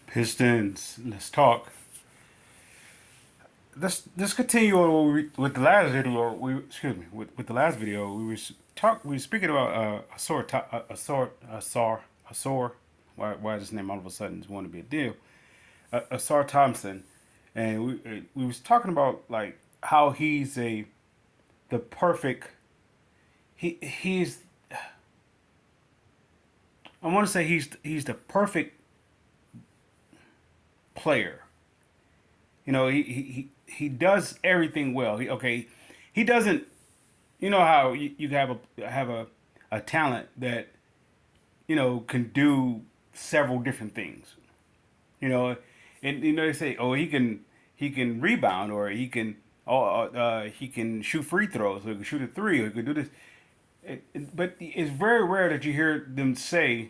Pistons. Let's talk. Let's continue on with the last video. With the last video we were speaking about a sore. Why is his name all of a sudden want to be a deal? Asar Thompson, and we was talking about like how he's the perfect. He's I want to say he's the perfect player. He does everything well. He doesn't. You know how you have a talent that can do several different things. You know, and they say, oh, he can rebound, or he can shoot free throws, or he can shoot a three, or he can do this. But it's very rare that you hear them say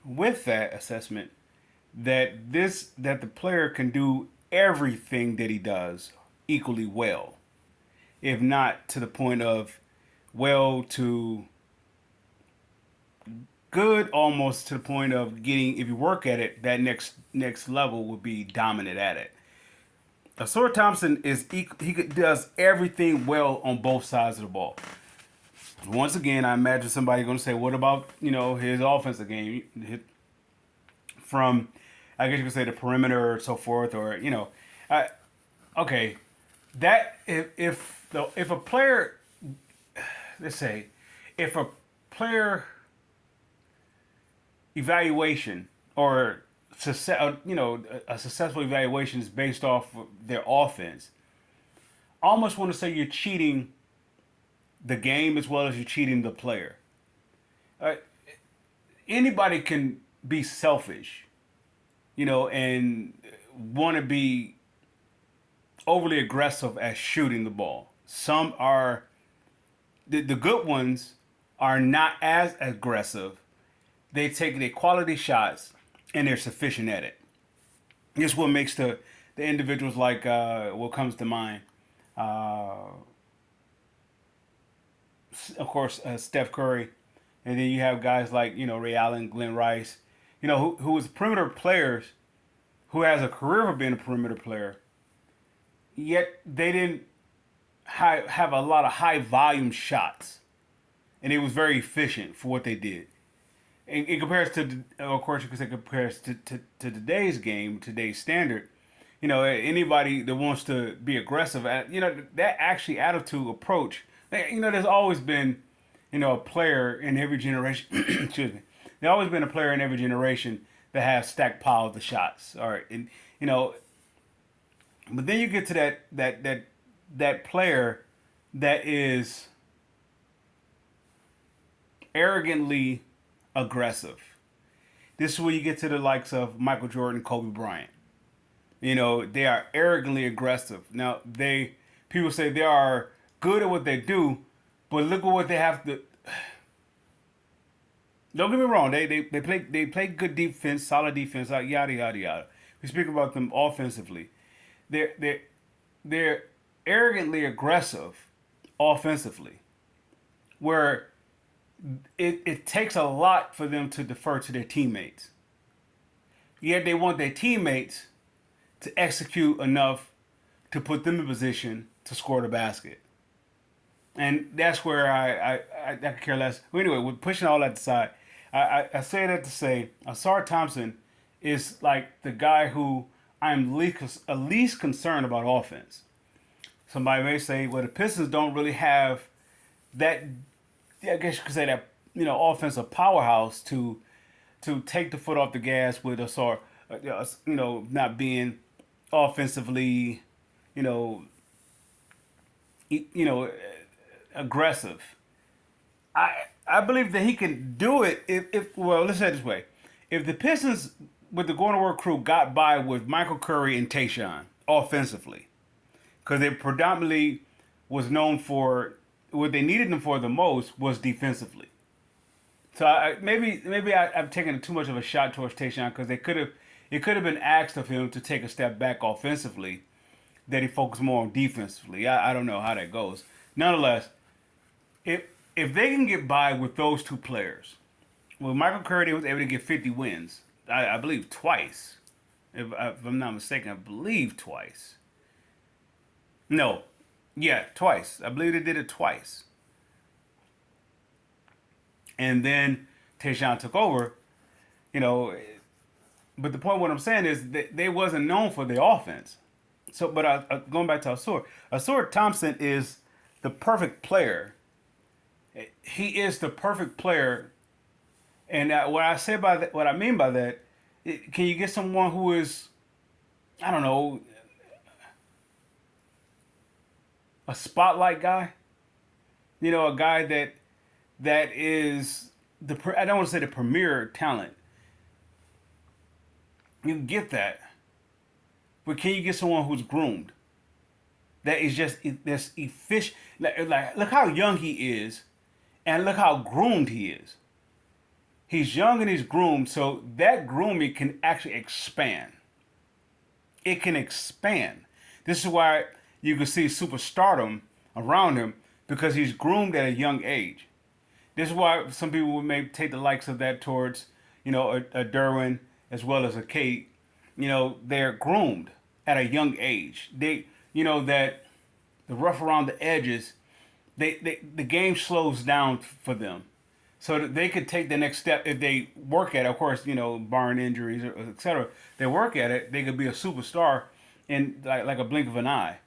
with that assessment that the player can do everything that he does equally well, if not to the point of well to good, almost to the point of getting, if you work at it, that next level would be dominant at it. Asura Thompson does everything well on both sides of the ball. Once again, I imagine somebody going to say, "What about his offensive game?" From, I guess you could say, the perimeter or so forth, or I, okay, that if a player, let's say, if a player evaluation or a successful evaluation is based off of their offense, I almost want to say you're cheating the game as well as you're cheating the player. Uh, Anybody can be selfish, and want to be overly aggressive at shooting the ball. Some are, the good ones are not as aggressive. They take their quality shots and they're sufficient at it. This is what makes the individuals like what comes to mind. Of course, Steph Curry, and then you have guys like Ray Allen, Glenn Rice, who is perimeter players, who has a career of being a perimeter player, yet they didn't have a lot of high volume shots, and it was very efficient for what they did. It compares to, of course, you could say compares to today's game, today's standard. Anybody that wants to be aggressive, that actually attitude approach. There's always been, a player in every generation. Excuse me. There's always been a player in every generation that has stacked piles of shots. All right, and but then you get to that player that is arrogantly aggressive. This is where you get to the likes of Michael Jordan, Kobe Bryant. They are arrogantly aggressive. Now, people say they are good at what they do, but look at what they have to. Don't get me wrong. They play good defense, solid defense, like yada yada yada. We speak about them offensively. They're arrogantly aggressive offensively, where it takes a lot for them to defer to their teammates. Yet they want their teammates to execute enough to put them in position to score the basket. And that's where I could care less. Well, anyway, with pushing all that aside, I say that to say Asar Thompson is like the guy who I'm least concerned about offense. Somebody may say, well, the Pistons don't really have that. I guess you could say that offensive powerhouse to take the foot off the gas with Asar. Not being offensively, you know, you know, aggressive. I believe that he can do it if well, let's say it this way. If the Pistons with the going to work crew got by with Michael Curry and Tayshaun offensively, because they predominantly was known for what they needed them for the most was defensively. So I've taken too much of a shot towards Tayshaun because it could have been asked of him to take a step back offensively, that he focused more on defensively. I don't know how that goes. Nonetheless, if if they can get by with those two players, well, Michael Curry was able to get 50 wins, I believe twice. If I'm not mistaken, I believe twice. No, yeah, twice. I believe they did it twice. And then Tayshaun took over. You know, but the point what I'm saying is they wasn't known for the offense. So, but going back to Asur Thompson is the perfect player. He is the perfect player, and what I say by that, what I mean by that, can you get someone who is, I don't know, a spotlight guy? You know, a guy that is I don't want to say the premier talent. You can get that, but can you get someone who's groomed? That is just that's efficient. Like look how young he is, and look how groomed he is. He's young and he's groomed, so that grooming can actually expand. It can expand. This is why you can see superstardom around him because he's groomed at a young age. This is why some people may take the likes of that towards, a Derwin as well as a Kate. They're groomed at a young age. That the rough around the edges, the game slows down for them, so that they could take the next step if they work at it. Of course, barring injuries or etc. They work at it. They could be a superstar in like a blink of an eye.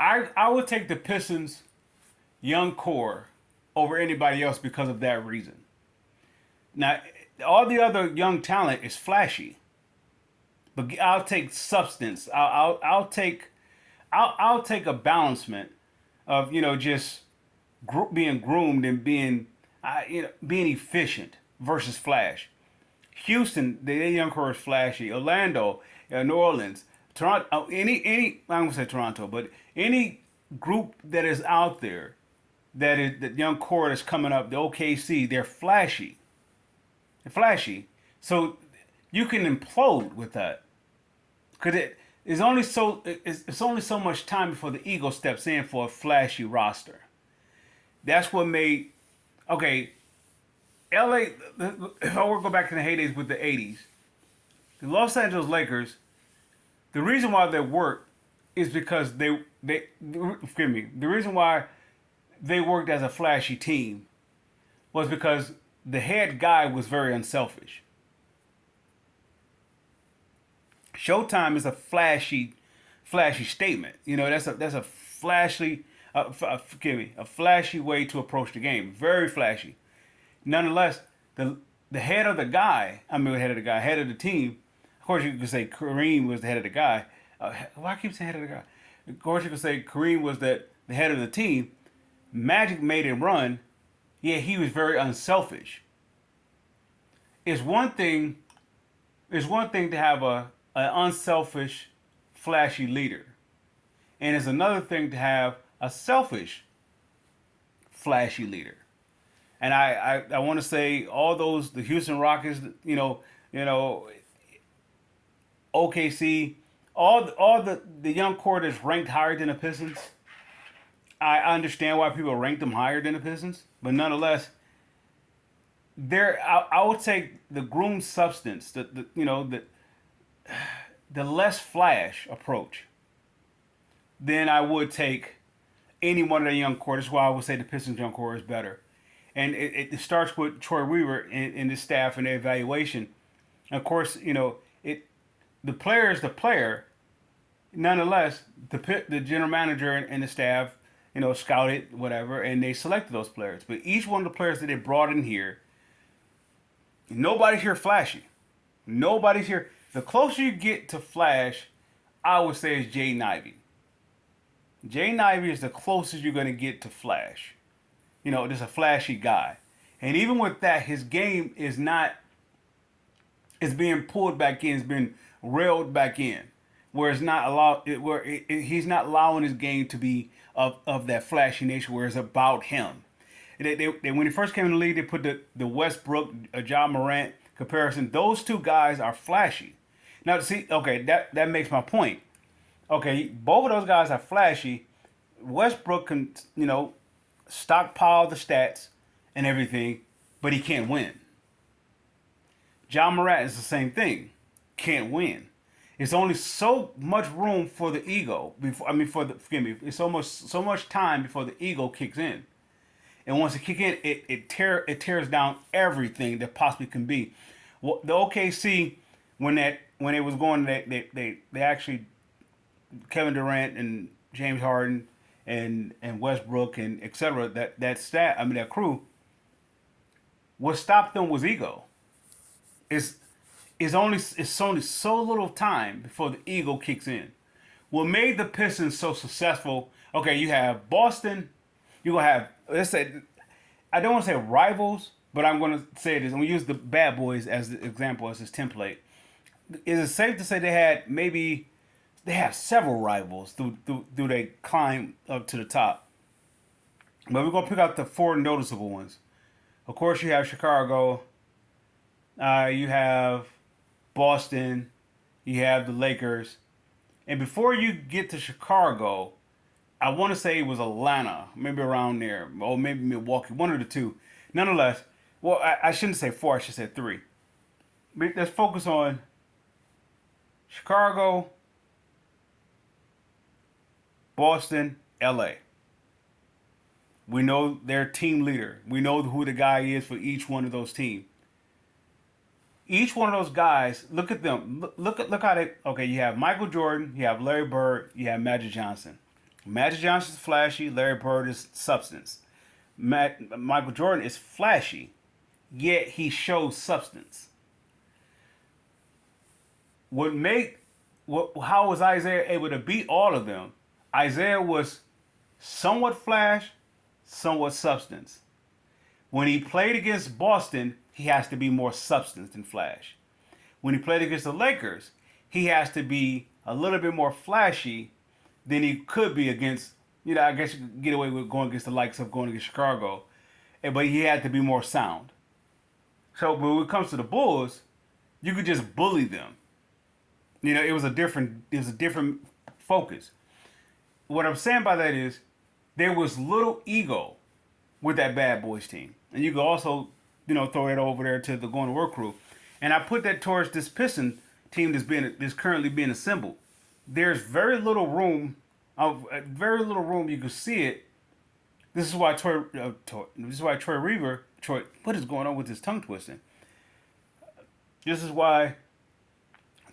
I would take the Pistons' young core over anybody else because of that reason. Now, all the other young talent is flashy, but I'll take substance. I'll take a balancement of just being groomed and being efficient versus flash. Houston, their young core is flashy. Orlando, New Orleans, Toronto, any I'm gonna say Toronto, but any group that is out there that is the young core that's coming up, the OKC, they're flashy. They're flashy. So you can implode with that because it's only so much time before the ego steps in for a flashy roster. That's what made okay. LA. If I were to go back to the heydays with the '80s, the Los Angeles Lakers. The reason why they worked is because they forgive me. The reason why they worked as a flashy team was because the head guy was very unselfish. Showtime is a flashy statement. That's a flashy, forgive me, a flashy way to approach the game. Very flashy. Nonetheless, the head of the guy, head of the team. Of course, you could say Kareem was the head of the guy. Why I keep saying head of the guy? Of course, you could say Kareem was the head of the team. Magic made him run. Yeah, he was very unselfish. It's one thing. It's one thing to have an unselfish, flashy leader, and it's another thing to have a selfish, flashy leader. And I want to say all those the Houston Rockets, OKC, all the young core that's ranked higher than the Pistons. I understand why people rank them higher than the Pistons, but nonetheless, I would take the groomed substance, the less flash approach, than I would take any one of the young core. That's why I would say the Pistons young core is better. And it starts with Troy Weaver and the staff and their evaluation. And of course, the player is the player. Nonetheless, the general manager and the staff, scouted whatever, and they selected those players. But each one of the players that they brought in here, nobody's here flashy. Nobody's here. The closer you get to flash, I would say is Jaden Ivey. Jaden Ivey is the closest you're going to get to flash. Just a flashy guy. And even with that, his game is not, it's being pulled back in, it's been railed back in. Where it's not he's not allowing his game to be of that flashy nature where it's about him. When he first came in the league, they put the Westbrook, John Morant comparison. Those two guys are flashy. Now, see, okay, that makes my point. Okay, both of those guys are flashy. Westbrook can, stockpile the stats and everything, but he can't win. John Morant is the same thing. Can't win. It's only so much room for the ego before. I mean, for the forgive me. It's almost so much time before the ego kicks in, and once it kicks in, it tears down everything that possibly can be. Well, the OKC when it was going, they actually Kevin Durant and James Harden and Westbrook and etc. That crew. What stopped them was ego. It's it's only so little time before the ego kicks in. What made the Pistons so successful? Okay, you have Boston. You gonna have, let's say, I don't want to say rivals, but I'm gonna say this. I'm gonna use the Bad Boys as the example, as this template. Is it safe to say they have several rivals through they climb up to the top? But we're gonna pick out the four noticeable ones. Of course, you have Chicago. You have Boston. You have the Lakers. And before you get to Chicago, I want to say it was Atlanta, maybe around there, or maybe Milwaukee, one of the two. Nonetheless, well, I shouldn't say four. I should say three. But let's focus on Chicago, Boston, LA. We know their team leader. We know who the guy is for each one of those teams. Each one of those guys, look at them. Look how they. Okay, you have Michael Jordan, you have Larry Bird, you have Magic Johnson. Magic Johnson's flashy. Larry Bird is substance. Michael Jordan is flashy, yet he shows substance. What made what? How was Isaiah able to beat all of them? Isaiah was somewhat flash, somewhat substance. When he played against Boston, he has to be more substance than flash. When he played against the Lakers, he has to be a little bit more flashy than he could be against, I guess you could get away with going against the likes of going against Chicago. But he had to be more sound. So when it comes to the Bulls, you could just bully them. It was a different focus. What I'm saying by that is there was little ego with that Bad Boys team. And you could also, throw it over there to the Going to Work crew. And I put that towards this Piston team that's currently being assembled. There's very little room, you can see it. This is why Troy Reaver, what is going on with this tongue twisting? This is why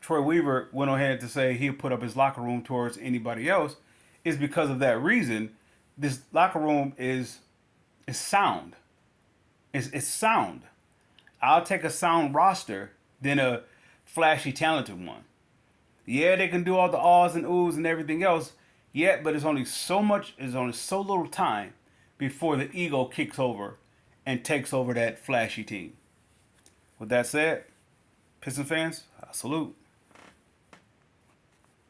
Troy Weaver went ahead to say he'll put up his locker room towards anybody else, is because of that reason. This locker room is sound. It's sound. I'll take a sound roster than a flashy, talented one. Yeah, they can do all the ahs and oohs and everything else. Yeah, but it's only so little time before the ego kicks over and takes over that flashy team. With that said, Piston fans, I salute.